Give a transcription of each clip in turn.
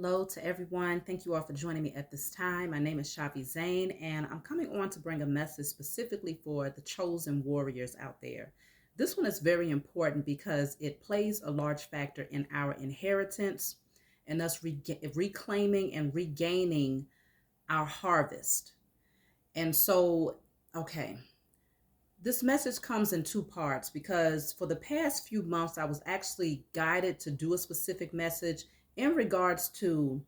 Hello to everyone. Thank you all for joining me at this time. My name is Shavi Zane, and I'm coming on to bring a message specifically for the chosen warriors out there. This one is very important because it plays a large factor in our inheritance and us reclaiming and regaining our harvest. And so, okay, this message comes in two parts because for the past few months, I was actually guided to do a specific message in regards to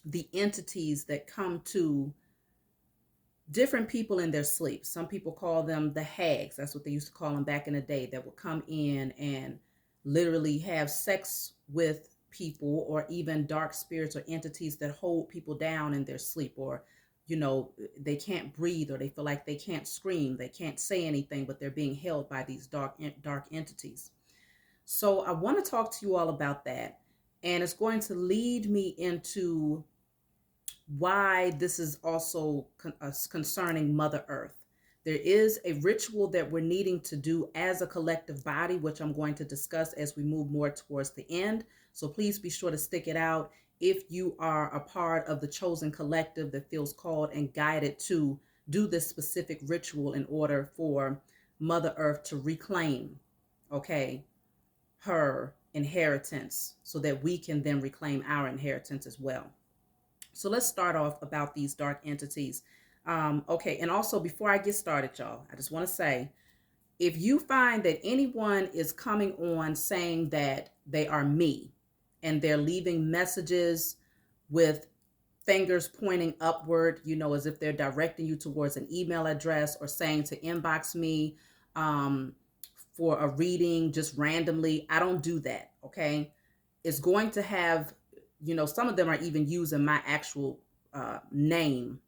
the entities that come to different people in their sleep. Some people call them the hags. That's what they used to call them back in the day, that would come in and literally have sex with people, or even dark spirits or entities that hold people down in their sleep, or they can't breathe, or they feel like they can't scream, they can't say anything, but they're being held by these dark entities. So I want to talk to you all about that, and it's going to lead me into why this is also concerning Mother Earth. There is a ritual that we're needing to do as a collective body, which I'm going to discuss as we move more towards the end. So please be sure to stick it out if you are a part of the chosen collective that feels called and guided to do this specific ritual in order for Mother Earth to reclaim, okay, her inheritance so that we can then reclaim our inheritance as well. So let's start off about these dark entities. Okay, and also before I get started, y'all, I just want to say, if you find that anyone is coming on saying that they are me and they're leaving messages with fingers pointing upward, as if they're directing you towards an email address, or saying to inbox me um, for a reading just randomly, I don't do that. Okay. It's going to have, some of them are even using my actual name.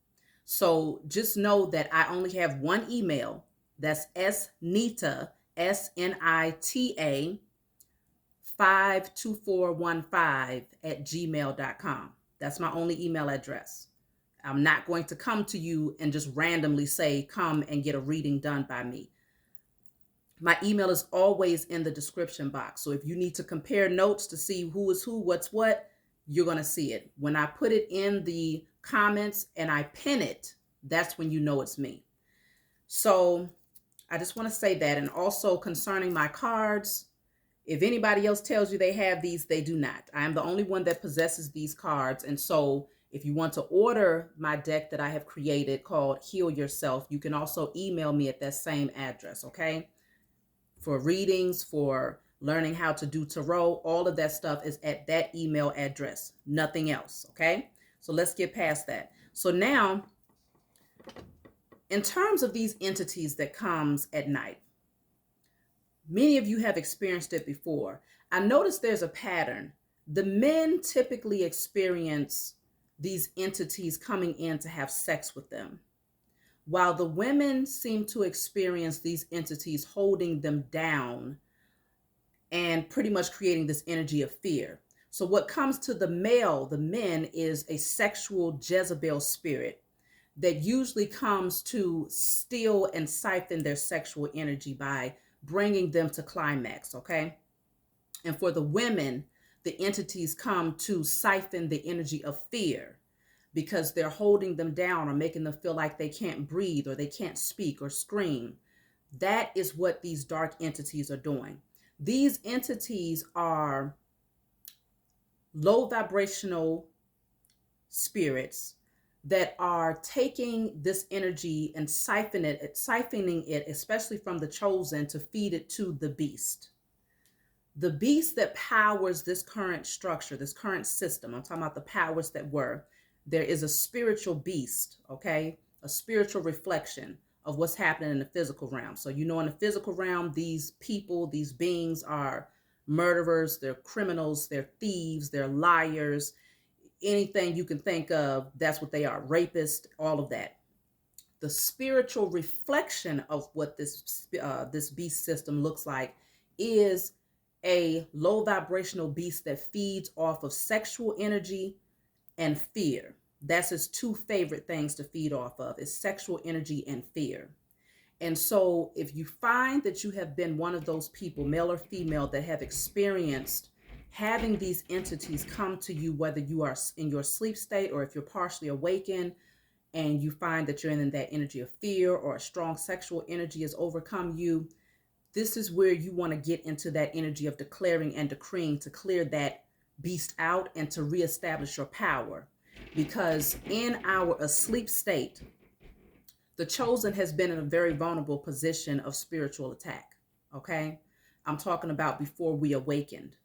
So just know that I only have one email. That's snita, SNITA 52415 at gmail.com. That's my only email address. I'm not going to come to you and just randomly say, come and get a reading done by me. My email is always in the description box. So if you need to compare notes to see who is who, what's what, you're going to see it. When I put it in the comments and I pin it, that's when you know it's me. So I just want to say that. And also concerning my cards, if anybody else tells you they have these, they do not. I am the only one that possesses these cards. And so if you want to order my deck that I have created called Heal Yourself, you can also email me at that same address, okay? For readings, for learning how to do tarot, all of that stuff is at that email address, nothing else, okay? So let's get past that. So now, in terms of these entities that comes at night, many of you have experienced it before. I noticed there's a pattern. The men typically experience these entities coming in to have sex with them, while the women seem to experience these entities holding them down and pretty much creating this energy of fear. So what comes to the men, is a sexual Jezebel spirit that usually comes to steal and siphon their sexual energy by bringing them to climax, okay? And for the women, the entities come to siphon the energy of fear because they're holding them down or making them feel like they can't breathe or they can't speak or scream. That is what these dark entities are doing. These entities are low vibrational spirits that are taking this energy and siphoning it, especially from the chosen, to feed it to the beast. The beast that powers this current structure, this current system. I'm talking about the powers that were. There is a spiritual beast, okay? A spiritual reflection of what's happening in the physical realm. So, in the physical realm, these people, these beings are murderers, they're criminals, they're thieves, they're liars, anything you can think of, that's what they are. Rapists, all of that. The spiritual reflection of what this beast system looks like is a low vibrational beast that feeds off of sexual energy and fear. That's his two favorite things to feed off of, is sexual energy and fear. And so if you find that you have been one of those people, male or female, that have experienced having these entities come to you, whether you are in your sleep state or if you're partially awakened, and you find that you're in that energy of fear or a strong sexual energy has overcome you, this is where you want to get into that energy of declaring and decreeing to clear that beast out and to reestablish your power. Because in our asleep state, the chosen has been in a very vulnerable position of spiritual attack. Okay? I'm talking about before we awakened,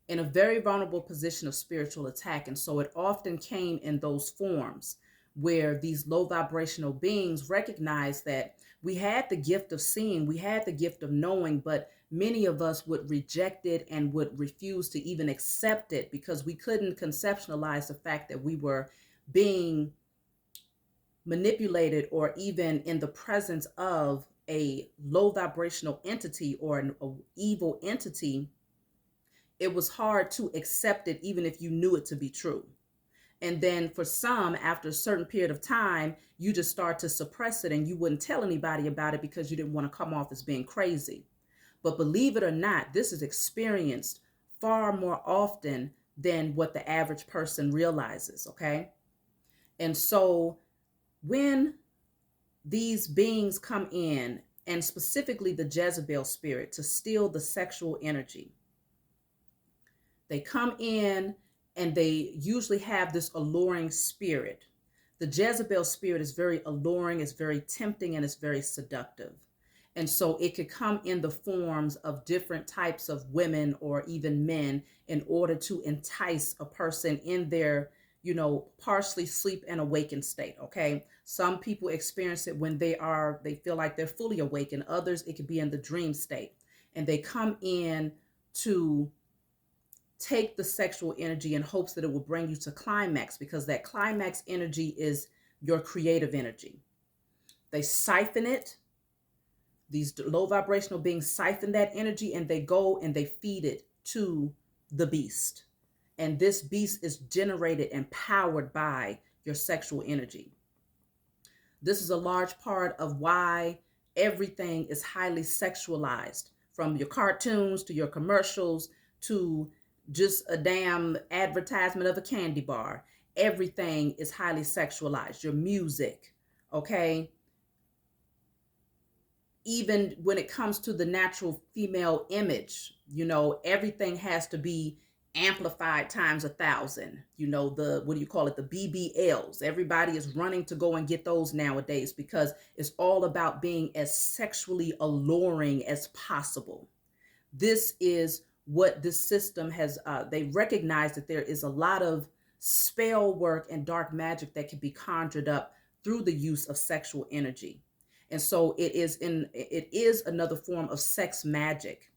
in a very vulnerable position of spiritual attack. And so it often came in those forms where these low vibrational beings recognized that we had the gift of seeing, we had the gift of knowing, but many of us would reject it and would refuse to even accept it because we couldn't conceptualize the fact that we were being manipulated or even in the presence of a low vibrational entity or an evil entity. It was hard to accept it even if you knew it to be true. And then for some, after a certain period of time, you just start to suppress it and you wouldn't tell anybody about it because you didn't want to come off as being crazy. But believe it or not, this is experienced far more often than what the average person realizes, okay? And so when these beings come in, and specifically the Jezebel spirit, to steal the sexual energy, they come in and they usually have this alluring spirit. The Jezebel spirit is very alluring, it's very tempting, and it's very seductive. And so it could come in the forms of different types of women or even men in order to entice a person in their, partially sleep and awakened state. Okay. Some people experience it when they feel like they're fully awakened. Others, it could be in the dream state. And they come in to take the sexual energy in hopes that it will bring you to climax, because that climax energy is your creative energy. They siphon it. These low vibrational beings siphon that energy and they go and they feed it to the beast. And this beast is generated and powered by your sexual energy. This is a large part of why everything is highly sexualized, from your cartoons to your commercials to just a damn advertisement of a candy bar. Everything is highly sexualized. Your music, okay? Even when it comes to the natural female image, everything has to be amplified times 1,000. What do you call it? The BBLs. Everybody is running to go and get those nowadays because it's all about being as sexually alluring as possible. This is what this system has, they recognize that there is a lot of spell work and dark magic that can be conjured up through the use of sexual energy. And so it is another form of sex magic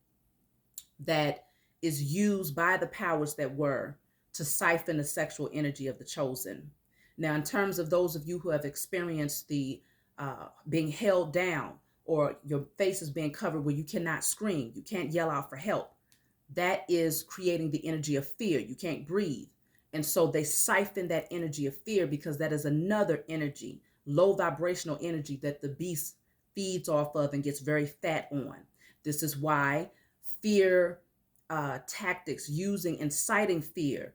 that is used by the powers that were to siphon the sexual energy of the chosen. Now, in terms of those of you who have experienced the being held down, or your face is being covered where you cannot scream, you can't yell out for help, that is creating the energy of fear. You can't breathe. And so they siphon that energy of fear because that is another energy, low vibrational energy, that the beast feeds off of and gets very fat on. This is why fear tactics, using, inciting fear,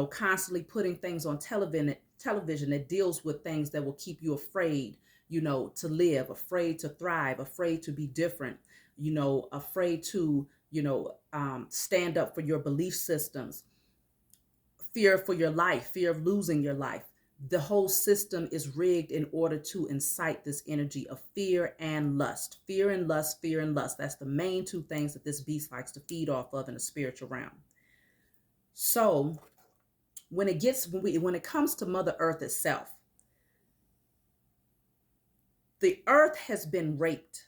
constantly putting things on television that deals with things that will keep you afraid, to live, afraid to thrive, afraid to be different, afraid to, stand up for your belief systems, fear for your life, fear of losing your life. The whole system is rigged in order to incite this energy of fear and lust. Fear and lust, fear and lust. That's the main two things that this beast likes to feed off of in the spiritual realm. So when it comes to Mother Earth itself, the earth has been raped.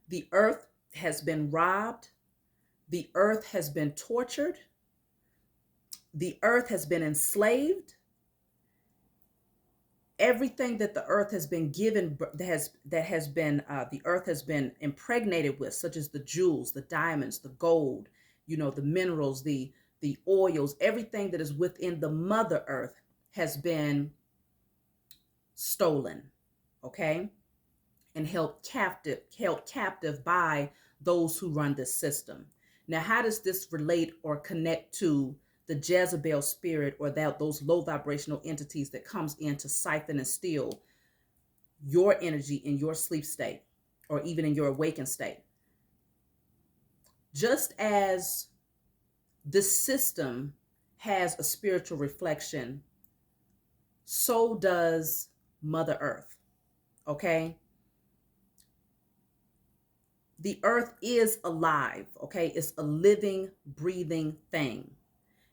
The earth has been robbed. The earth has been tortured. The earth has been enslaved. Everything that the earth has been given, the earth has been impregnated with, such as the jewels, the diamonds, the gold, the minerals, the oils, everything that is within the Mother Earth has been stolen, okay, and held captive by those who run this system. Now, how does this relate or connect to the Jezebel spirit, or that those low vibrational entities that comes in to siphon and steal your energy in your sleep state or even in your awakened state? Just as this system has a spiritual reflection, so does Mother Earth. Okay? The earth is alive, okay? It's a living, breathing thing.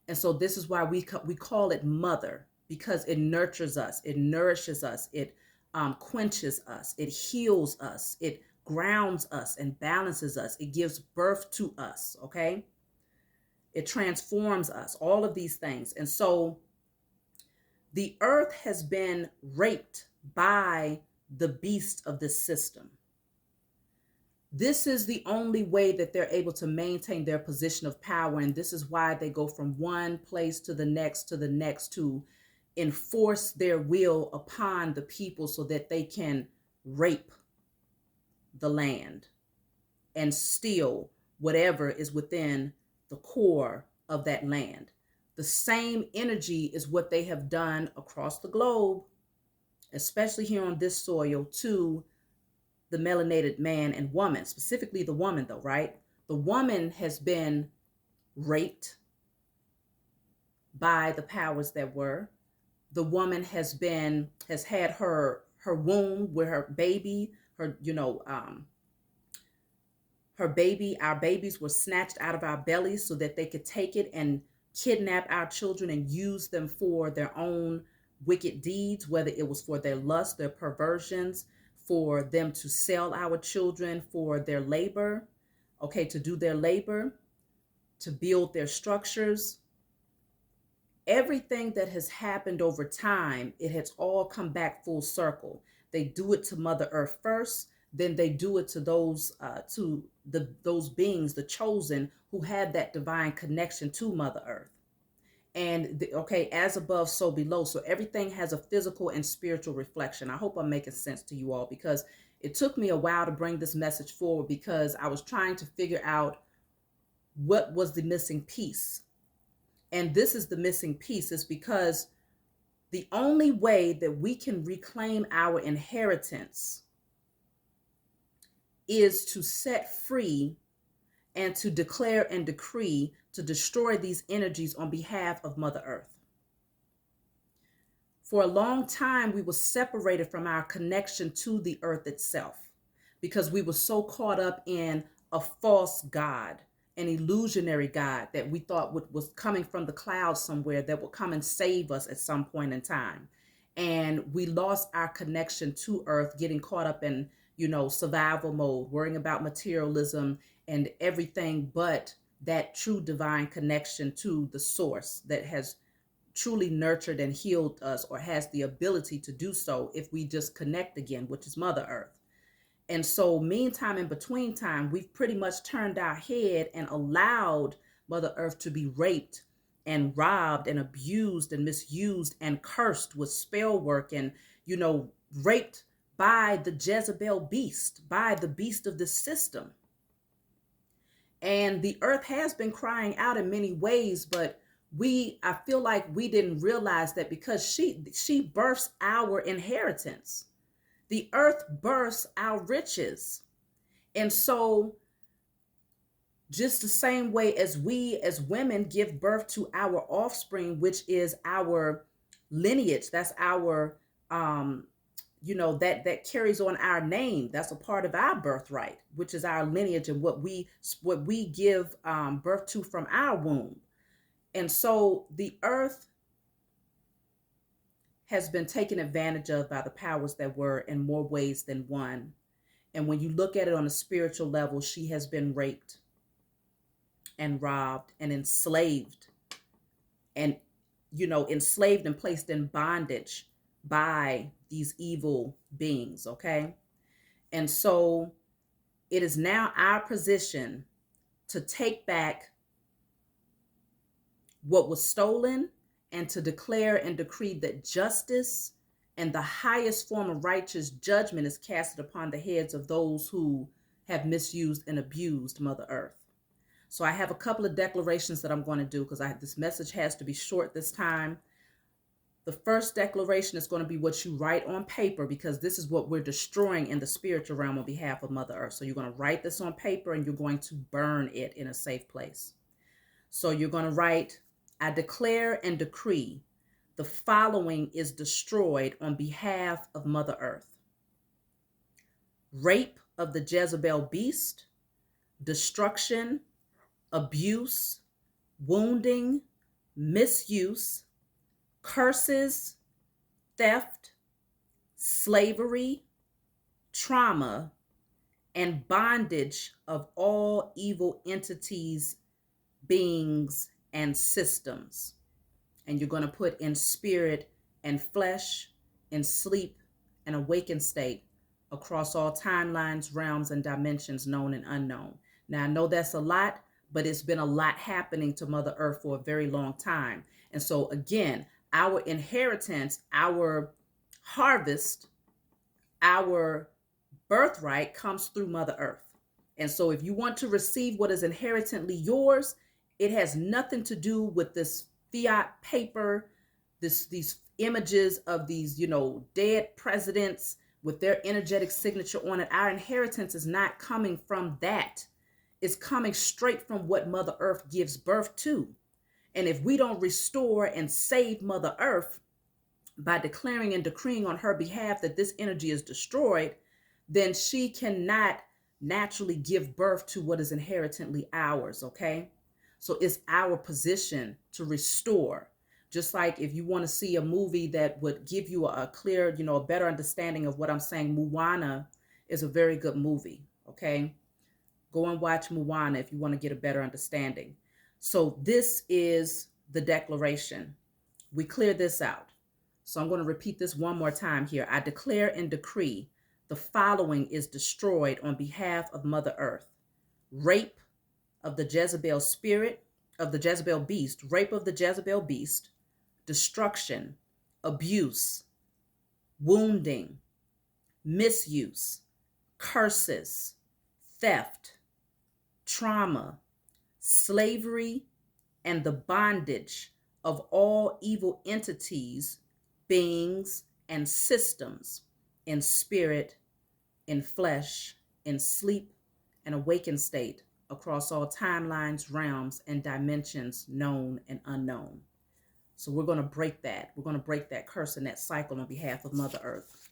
And so this is why we call it mother, because it nurtures us, it nourishes us, it quenches us, it heals us, it grounds us and balances us, it gives birth to us, okay? It transforms us, all of these things. And so the earth has been raped by the beast of this system. This is the only way that they're able to maintain their position of power. And this is why they go from one place to the next to enforce their will upon the people so that they can rape the land and steal whatever is within the core of that land. The same energy is what they have done across the globe, especially here on this soil, to the melanated man and woman, specifically the woman though, right? The woman has been raped by the powers that were. The woman has had her womb where her baby, her baby, our babies were snatched out of our bellies so that they could take it and kidnap our children and use them for their own wicked deeds, whether it was for their lust, their perversions, for them to sell our children for their labor, okay, to do their labor, to build their structures. Everything that has happened over time, it has all come back full circle. They do it to Mother Earth first, then they do it to those beings, the chosen, who had that divine connection to Mother Earth. And as above, so below. So everything has a physical and spiritual reflection. I hope I'm making sense to you all, because it took me a while to bring this message forward, because I was trying to figure out what was the missing piece. And this is the missing piece, is because the only way that we can reclaim our inheritance is to set free and to declare and decree to destroy these energies on behalf of Mother Earth. For a long time, we were separated from our connection to the earth itself, because we were so caught up in a false God, an illusionary God that we thought was coming from the clouds somewhere, that would come and save us at some point in time. And we lost our connection to earth, getting caught up in, survival mode, worrying about materialism and everything but that true divine connection to the source that has truly nurtured and healed us, or has the ability to do so if we just connect again, which is Mother Earth. And so meantime, in between time, we've pretty much turned our head and allowed Mother Earth to be raped and robbed and abused and misused and cursed with spell work and, raped by the Jezebel beast, by the beast of the system. And the earth has been crying out in many ways, but I feel like we didn't realize that, because she births our inheritance. The earth births our riches. And so just the same way as we as women give birth to our offspring, which is our lineage, that's our that carries on our name. That's a part of our birthright, which is our lineage and what we give birth to from our womb. And so the earth has been taken advantage of by the powers that were in more ways than one. And when you look at it on a spiritual level, she has been raped and robbed and enslaved and placed in bondage by these evil beings, okay? And so it is now our position to take back what was stolen and to declare and decree that justice and the highest form of righteous judgment is casted upon the heads of those who have misused and abused Mother Earth. So I have a couple of declarations that I'm going to do because this message has to be short this time. The first declaration is going to be what you write on paper, because this is what we're destroying in the spiritual realm on behalf of Mother Earth. So you're going to write this on paper and you're going to burn it in a safe place. So you're going to write, I declare and decree the following is destroyed on behalf of Mother Earth: rape of the Jezebel beast, destruction, abuse, wounding, misuse, curses, theft, slavery, trauma, and bondage of all evil entities, beings, and systems. And you're going to put in spirit and flesh, in sleep and awakened state, across all timelines, realms, and dimensions, known and unknown. Now, I know that's a lot, but it's been a lot happening to Mother Earth for a very long time. And so, again, our inheritance, our harvest, our birthright comes through Mother Earth. And so if you want to receive what is inherently yours, it has nothing to do with this fiat paper, these images of these, dead presidents with their energetic signature on it. Our inheritance is not coming from that. It's coming straight from what Mother Earth gives birth to. And if we don't restore and save Mother Earth by declaring and decreeing on her behalf that this energy is destroyed, then she cannot naturally give birth to what is inherently ours, okay? So it's our position to restore. Just like if you want to see a movie that would give you a clear, a better understanding of what I'm saying, Moana is a very good movie, okay? Go and watch Moana if you want to get a better understanding. So this is the declaration. We clear this out. So I'm going to repeat this one more time here. I declare and decree the following is destroyed on behalf of Mother Earth: rape of the Jezebel spirit, of the Jezebel beast, rape of the Jezebel beast, destruction, abuse, wounding, misuse, curses, theft, trauma, slavery, and the bondage of all evil entities, beings, and systems, in spirit, in flesh, in sleep, and awakened state, across all timelines, realms, and dimensions, known and unknown. So we're going to break that. We're going to break that curse and that cycle on behalf of Mother Earth.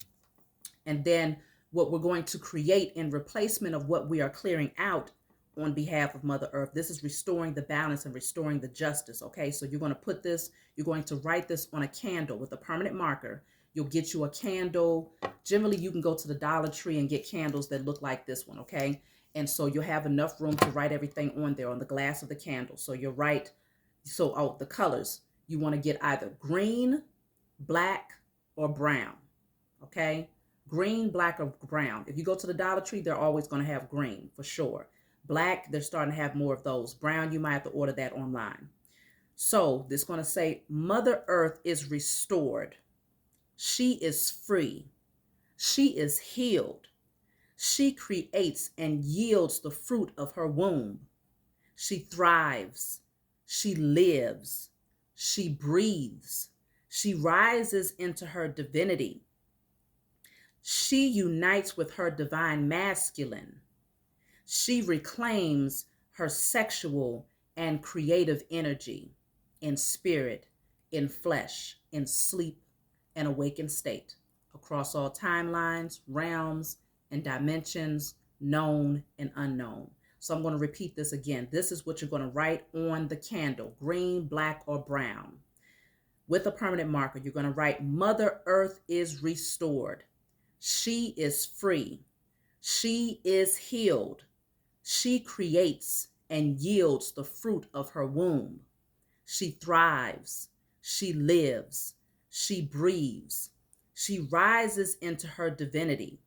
And then what we're going to create in replacement of what we are clearing out on behalf of Mother Earth, this is restoring the balance and restoring the justice, okay? So you're going to put this, you're going to write this on a candle with a permanent marker. You'll get you a candle. Generally, you can go to the Dollar Tree and get candles that look like this one, okay? And so you'll have enough room to write everything on there, on the glass of the candle. So you'll write, the colors, you want to get either green, black, or brown, okay? Green, black, or brown. If you go to the Dollar Tree, they're always going to have green for sure. Black, they're starting to have more of those. Brown, you might have to order that online. So this is going to say, Mother Earth is restored. She is free. She is healed. She creates and yields the fruit of her womb. She thrives. She lives. She breathes. She rises into her divinity. She unites with her divine masculine. She reclaims her sexual and creative energy in spirit, in flesh, in sleep, and awakened state, across all timelines, realms, and dimensions, known and unknown. So I'm going to repeat this again. This is what you're going to write on the candle: green, black, or brown. With a permanent marker, you're going to write, Mother Earth is restored. She is free. She is healed. She creates and yields the fruit of her womb. She thrives. She lives. She breathes. She rises into her divinity.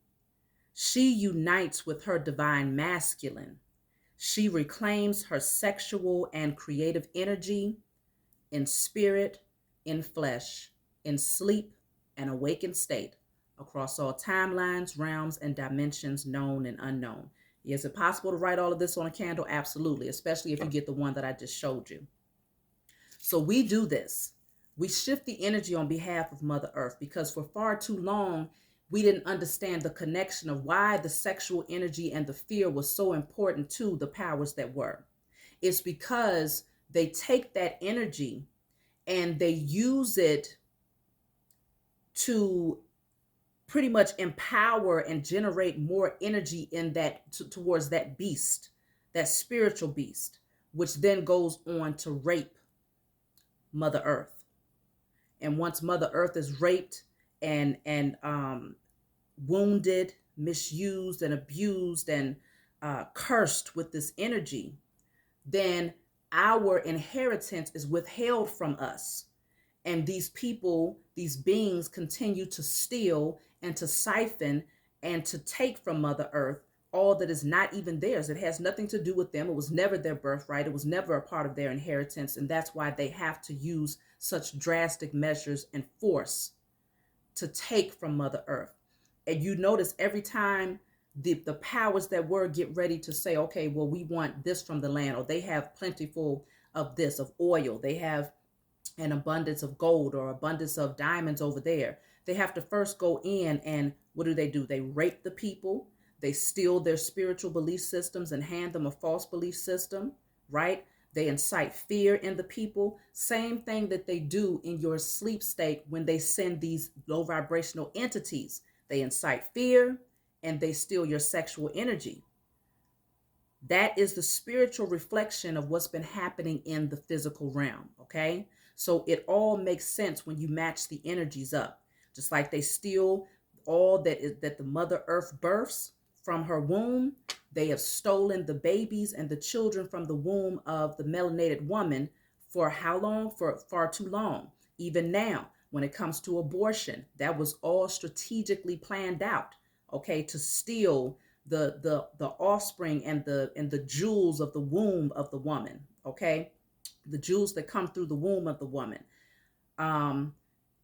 She unites with her divine masculine. She reclaims her sexual and creative energy in spirit, in flesh, in sleep, and awakened state, across all timelines, realms, and dimensions, known and unknown. Is it possible to write all of this on a candle? Absolutely, especially if you get the one that I just showed you. So we do this. We shift the energy on behalf of Mother Earth because for far too long, we didn't understand the connection of why the sexual energy and the fear was so important to the powers that were. It's because they take that energy and they use it to pretty much empower and generate more energy in that towards that beast, that spiritual beast, which then goes on to rape Mother Earth. And once Mother Earth is raped and wounded, misused, and abused, and cursed with this energy, then our inheritance is withheld from us. And these people, these beings continue to steal and to siphon and to take from Mother Earth all that is not even theirs. It has nothing to do with them. It was never their birthright. It was never a part of their inheritance. And that's why they have to use such drastic measures and force to take from Mother Earth. And you notice every time the powers that were get ready to say, okay, well, we want this from the land, or they have plentiful of this, of oil. They have an abundance of gold or abundance of diamonds over there. They have to first go in and what do? They rape the people. They steal their spiritual belief systems and hand them a false belief system, right? They incite fear in the people. Same thing that they do in your sleep state when they send these low vibrational entities. They incite fear and they steal your sexual energy. That is the spiritual reflection of what's been happening in the physical realm, okay? So it all makes sense when you match the energies up. Just like they steal all that the Mother Earth births from her womb, they have stolen the babies and the children from the womb of the melanated woman for how long? For far too long. Even now, when it comes to abortion, that was all strategically planned out, okay, to steal the offspring and the jewels of the womb of the woman, okay, the jewels that come through the womb of the woman,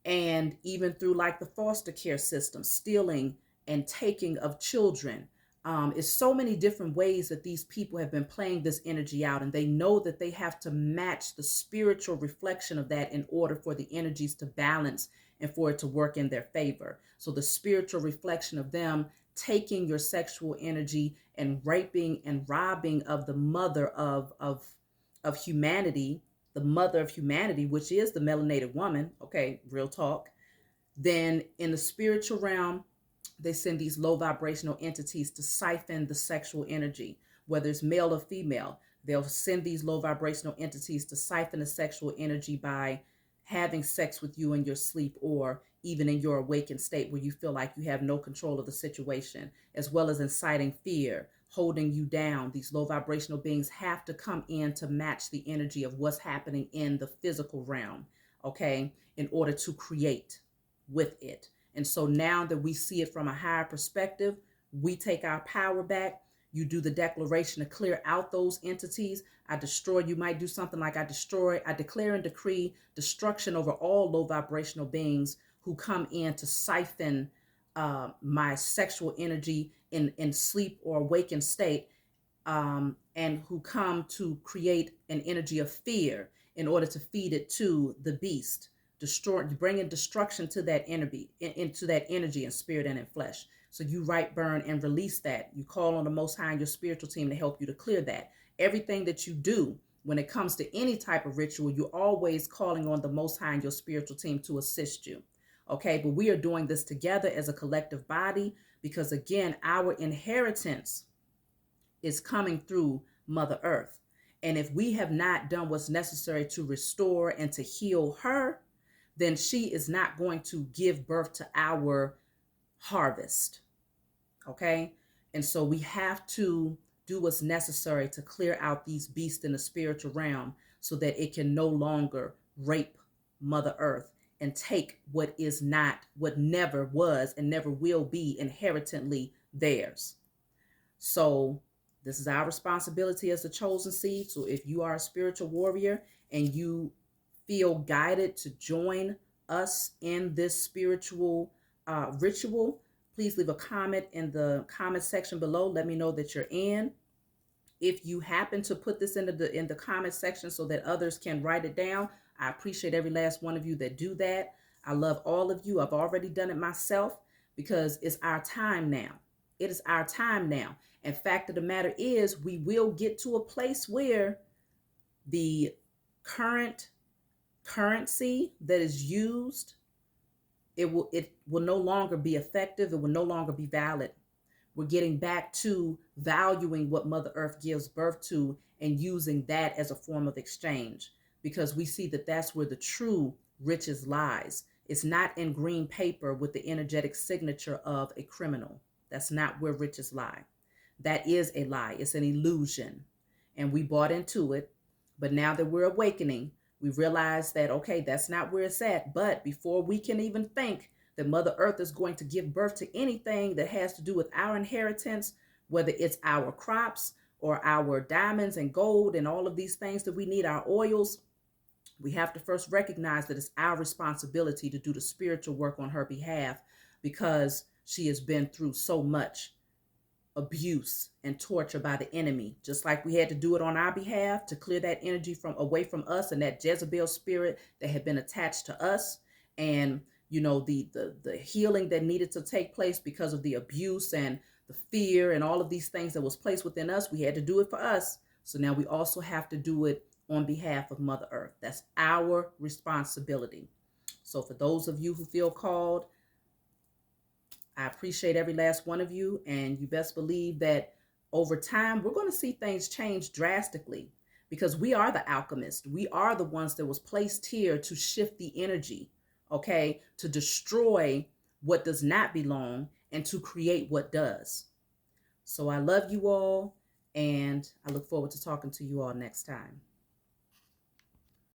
and even through like the foster care system, stealing and taking of children. Is so many different ways that these people have been playing this energy out, and they know that they have to match the spiritual reflection of that in order for the energies to balance and for it to work in their favor. So the spiritual reflection of them taking your sexual energy and raping and robbing of the mother of humanity, the mother of humanity, which is the melanated woman, okay, real talk. Then in the spiritual realm, they send these low vibrational entities to siphon the sexual energy, whether it's male or female. They'll send these low vibrational entities to siphon the sexual energy by having sex with you in your sleep or even in your awakened state where you feel like you have no control of the situation, as well as inciting fear, holding you down. These low vibrational beings have to come in to match the energy of what's happening in the physical realm, okay, in order to create with it. And so now that we see it from a higher perspective, we take our power back. You do the declaration to clear out those entities. I destroy, you might do something like I declare and decree destruction over all low vibrational beings who come in to siphon my sexual energy in sleep or awakened state, and who come to create an energy of fear in order to feed it to the beast. Destroy, bringing destruction to that energy, into that energy in spirit and in flesh. So you write, burn, and release that. You call on the Most High and your spiritual team to help you to clear that. Everything that you do when it comes to any type of ritual, you're always calling on the Most High and your spiritual team to assist you. Okay, but we are doing this together as a collective body because, again, our inheritance is coming through Mother Earth. And if we have not done what's necessary to restore and to heal her, then she is not going to give birth to our harvest. Okay? And so we have to do what's necessary to clear out these beasts in the spiritual realm so that it can no longer rape Mother Earth and take what is not, what never was and never will be inherently theirs. So this is our responsibility as the chosen seed. So if you are a spiritual warrior and you feel guided to join us in this spiritual ritual, Please leave a comment in the comment section below. Let me know that you're in. If you happen to put this in the comment section so that others can write it down, I appreciate every last one of you that do that. I love all of you. I've already done it myself because it's our time now. It is our time now. And fact of the matter is, we will get to a place where the current currency that is used, it will no longer be effective. It will no longer be valid. We're getting back to valuing what Mother Earth gives birth to and using that as a form of exchange, because we see that that's where the true riches lies. It's not in green paper with the energetic signature of a criminal. That's not where riches lie. That is a lie. It's an illusion. And we bought into it. But now that we're awakening, we realize that, okay, that's not where it's at. But before we can even think that Mother Earth is going to give birth to anything that has to do with our inheritance, whether it's our crops or our diamonds and gold and all of these things that we need, our oils, we have to first recognize that it's our responsibility to do the spiritual work on her behalf, because she has been through so much abuse and torture by the enemy, just like we had to do it on our behalf to clear that energy from away from us and that Jezebel spirit that had been attached to us. And the healing that needed to take place because of the abuse and the fear and all of these things that was placed within us, we had to do it for us. So now we also have to do it on behalf of Mother Earth. That's our responsibility. So for those of you who feel called, I appreciate every last one of you, and you best believe that over time, we're going to see things change drastically, because we are the alchemists. We are the ones that was placed here to shift the energy, okay, to destroy what does not belong and to create what does. So I love you all, and I look forward to talking to you all next time.